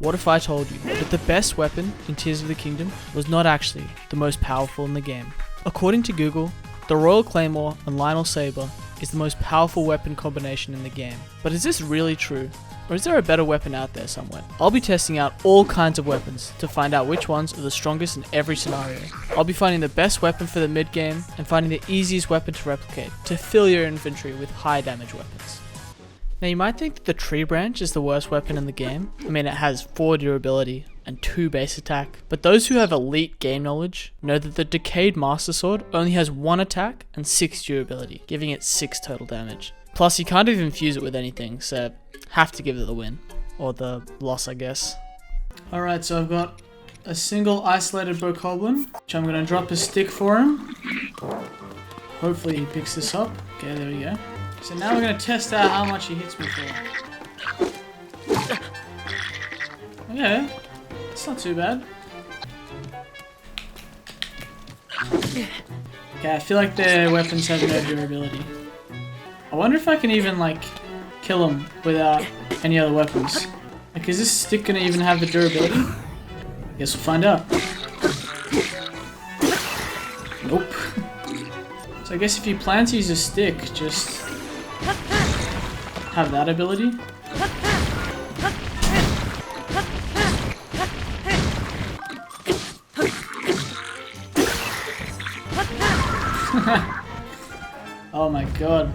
What if I told you that the best weapon in Tears of the Kingdom was not actually the most powerful in the game? According to Google, the Royal Claymore and Lionel Saber is the most powerful weapon combination in the game. But is this really true? Or is there a better weapon out there somewhere? I'll be testing out all kinds of weapons to find out which ones are the strongest in every scenario. I'll be finding the best weapon for the mid game and finding the easiest weapon to replicate to fill your inventory with high damage weapons. Now you might think that the Tree Branch is the worst weapon in the game. I mean, it has 4 durability and 2 base attack, but those who have elite game knowledge know that the Decayed Master Sword only has 1 attack and 6 durability, giving it 6 total damage. Plus you can't even fuse it with anything, so have to give it the win. Or the loss, I guess. Alright, so I've got a single isolated Bokoblin, which I'm going to drop a stick for him. Hopefully he picks this up. Okay, there we go. So now we're going to test out how much he hits me for. Okay, it's not too bad. Okay, I feel like their weapons have no durability. I wonder if I can even, like, kill him without any other weapons. Like, is this stick gonna even have the durability? Guess we'll find out. Nope. So I guess if you plan to use a stick, just have that ability. Oh my god.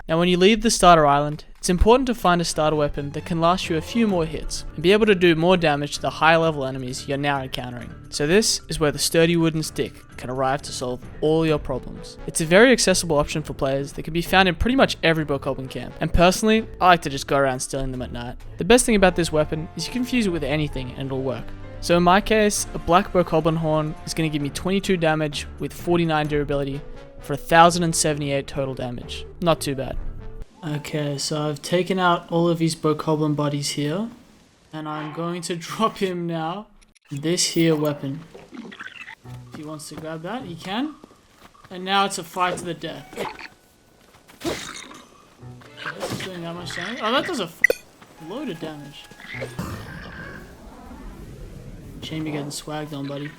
Now when you leave the starter island, it's important to find a starter weapon that can last you a few more hits and be able to do more damage to the high level enemies you're now encountering. So this is where the sturdy wooden stick can arrive to solve all your problems. It's a very accessible option for players that can be found in pretty much every Bokoblin camp, and personally, I like to just go around stealing them at night. The best thing about this weapon is you can fuse it with anything and it'll work. So in my case, a black Bokoblin horn is going to give me 22 damage with 49 durability for 1078 total damage. Not too bad. Okay, so I've taken out all of his Bokoblin buddies here, and I'm going to drop him now this here weapon. If he wants to grab that, he can. And now it's a fight to the death. This is doing that much damage. Oh, that does a load of damage. Shame you're getting swagged on, buddy.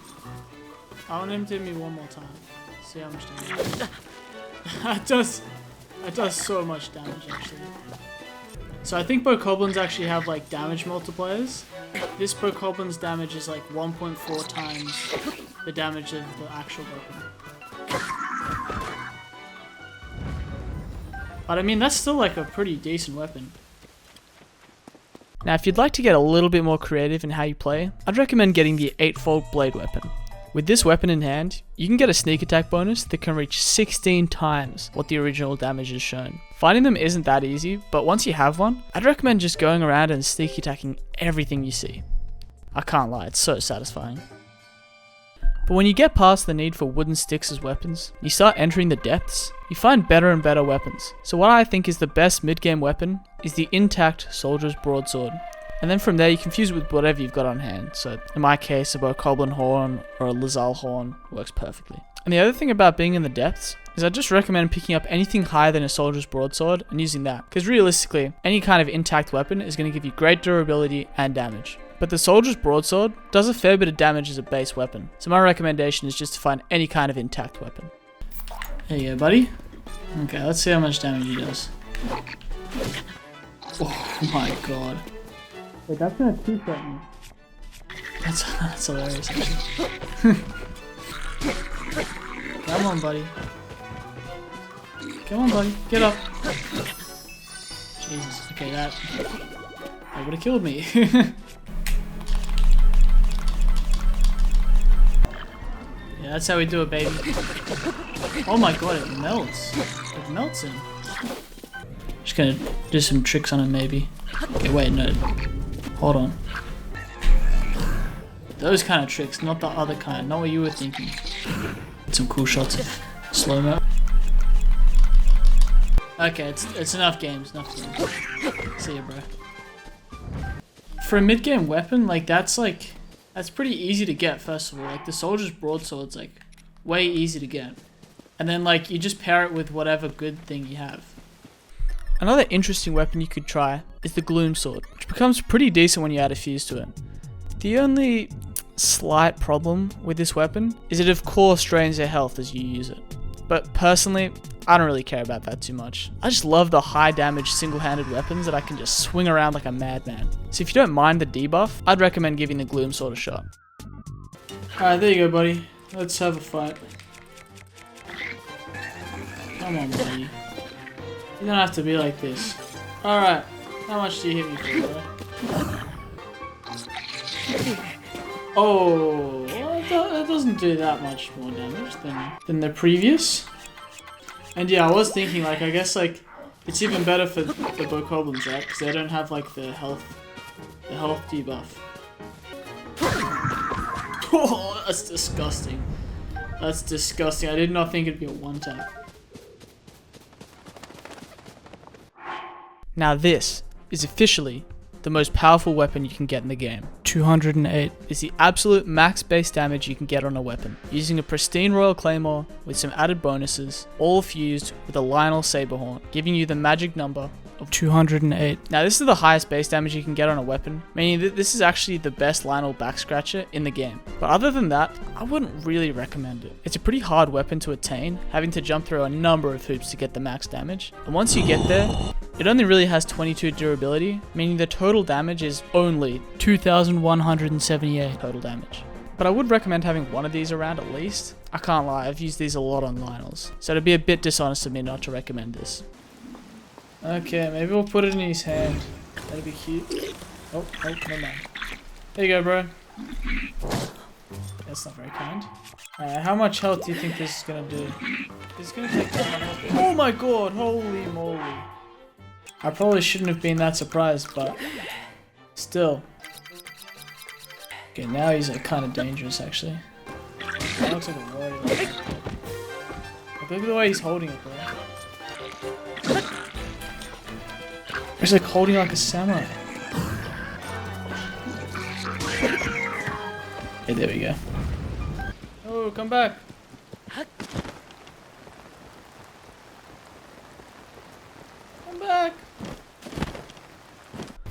I want him to hit me one more time. See how much damage. That does so much damage, actually. So I think Bokoblins actually have like damage multipliers. This Bokoblin's damage is like 1.4 times the damage of the actual weapon. But I mean, that's still like a pretty decent weapon. Now if you'd like to get a little bit more creative in how you play, I'd recommend getting the 8-fold blade weapon. With this weapon in hand, you can get a sneak attack bonus that can reach 16 times what the original damage is shown. Finding them isn't that easy, but once you have one, I'd recommend just going around and sneak attacking everything you see. I can't lie, it's so satisfying. But when you get past the need for wooden sticks as weapons, you start entering the depths, you find better and better weapons. So what I think is the best mid-game weapon is the intact Soldier's Broadsword. And then from there you can fuse it with whatever you've got on hand. So in my case, a Bokoblin horn or a Lae'zel horn works perfectly. And the other thing about being in the depths is I just recommend picking up anything higher than a Soldier's Broadsword and using that. Because realistically, any kind of intact weapon is going to give you great durability and damage. But the Soldier's Broadsword does a fair bit of damage as a base weapon. So my recommendation is just to find any kind of intact weapon. There you go, buddy. Okay, let's see how much damage he does. Oh my god. Wait, that's gonna two-shot me. That's hilarious, actually. Come on, buddy. Come on, buddy. Get up. Jesus. Okay, that would have killed me. Yeah, that's how we do it, baby. Oh my god, it melts. It melts him. Just gonna do some tricks on him, maybe. Okay, wait, no. Hold on. Those kind of tricks, not the other kind. Not what you were thinking. Some cool shots of slow-mo. Okay, it's enough games. Enough games. See ya, bro. For a mid-game weapon, like, that's pretty easy to get, first of all. Like, the Soldier's Broadsword's, like, way easy to get. And then, like, you just pair it with whatever good thing you have. Another interesting weapon you could try is the Gloom Sword, which becomes pretty decent when you add a fuse to it. The only slight problem with this weapon is it of course drains your health as you use it. But personally, I don't really care about that too much. I just love the high damage single-handed weapons that I can just swing around like a madman. So if you don't mind the debuff, I'd recommend giving the Gloom Sword a shot. Alright, there you go, buddy. Let's have a fight. Come on, buddy. You don't have to be like this. Alright, how much do you hit me for, bro? Oh, well, that doesn't do that much more damage than the previous. And yeah, I was thinking, like, I guess, like, it's even better for Bokoblins, right? Because they don't have, like, the health debuff. Oh, that's disgusting. That's disgusting. I did not think it'd be a one-tap. Now this is officially the most powerful weapon you can get in the game. 208 is the absolute max base damage you can get on a weapon, using a pristine Royal Claymore with some added bonuses, all fused with a Lynel Saberhorn, giving you the magic number of 208. Now this is the highest base damage you can get on a weapon, meaning that this is actually the best Lynel back scratcher in the game. But other than that, I wouldn't really recommend it. It's a pretty hard weapon to attain, having to jump through a number of hoops to get the max damage. And once you get there, it only really has 22 durability, meaning the total damage is only 2,178 total damage. But I would recommend having one of these around at least. I can't lie, I've used these a lot on Lynels, so it'd be a bit dishonest of me not to recommend this. Okay, maybe we'll put it in his hand. That'd be cute. Oh, never mind. There you go, bro. That's not very kind. Alright, how much health do you think this is gonna do? It's gonna take that much health. Oh my god, holy moly. I probably shouldn't have been that surprised, but still. Okay, now he's like kind of dangerous actually. That looks like a warrior. Like, look at the way he's holding it, bro. He's like holding like a samurai. Okay, there we go. Oh, come back. Come back.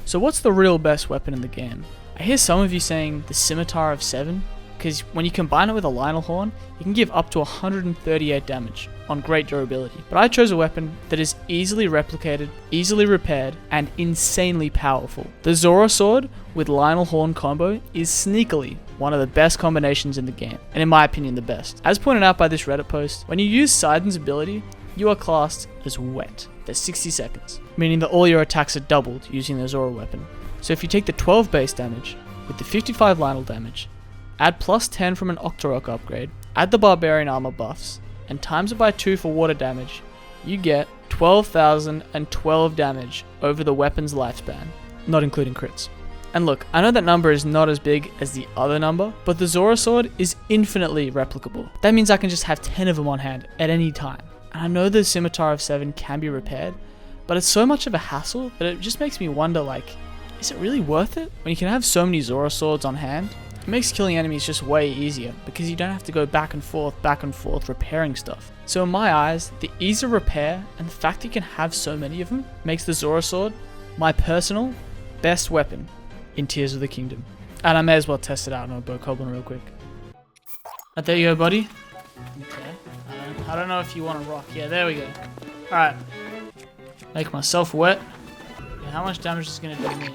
So what's the real best weapon in the game? I hear some of you saying the Scimitar of 7, because when you combine it with a Lynel Horn, you can give up to 138 damage on great durability. But I chose a weapon that is easily replicated, easily repaired, and insanely powerful. The Zora Sword with Lynel Horn combo is sneakily one of the best combinations in the game, and in my opinion the best. As pointed out by this Reddit post, when you use Sidon's ability, you are classed as wet for 60 seconds, meaning that all your attacks are doubled using the Zora weapon. So if you take the 12 base damage with the 55 Lynel damage, add plus 10 from an Octorok upgrade, add the Barbarian armor buffs, and times it by 2 for water damage, you get 12,012 damage over the weapon's lifespan, not including crits. And look, I know that number is not as big as the other number, but the Zora Sword is infinitely replicable. That means I can just have 10 of them on hand at any time. And I know the Scimitar of 7 can be repaired, but it's so much of a hassle that it just makes me wonder, like, is it really worth it? When you can have so many Zora Swords on hand, it makes killing enemies just way easier, because you don't have to go back and forth repairing stuff. So in my eyes, the ease of repair and the fact that you can have so many of them makes the Zora Sword my personal best weapon in Tears of the Kingdom. And I may as well test it out on a Bokoblin real quick. There you go, buddy. Okay. I don't know if you want to rock. Yeah, there we go. Alright. Make myself wet. Yeah, how much damage is it going to do me?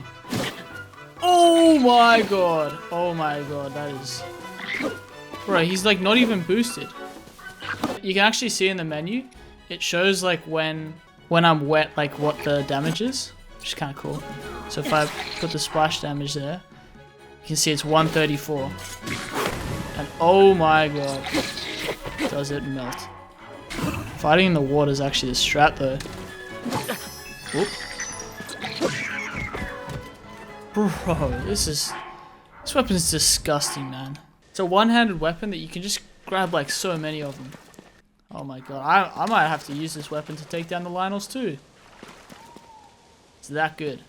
Oh my god. Oh my god, that is... Bro, he's like not even boosted. You can actually see in the menu, it shows like when I'm wet, like what the damage is, which is kind of cool. So if I put the splash damage there, you can see it's 134. And oh my god, does it melt. Fighting in the water is actually the strat though. Whoop. Bro, this weapon is disgusting, man. It's a one-handed weapon that you can just grab like so many of them. Oh my god, I might have to use this weapon to take down the Lynels too. It's that good.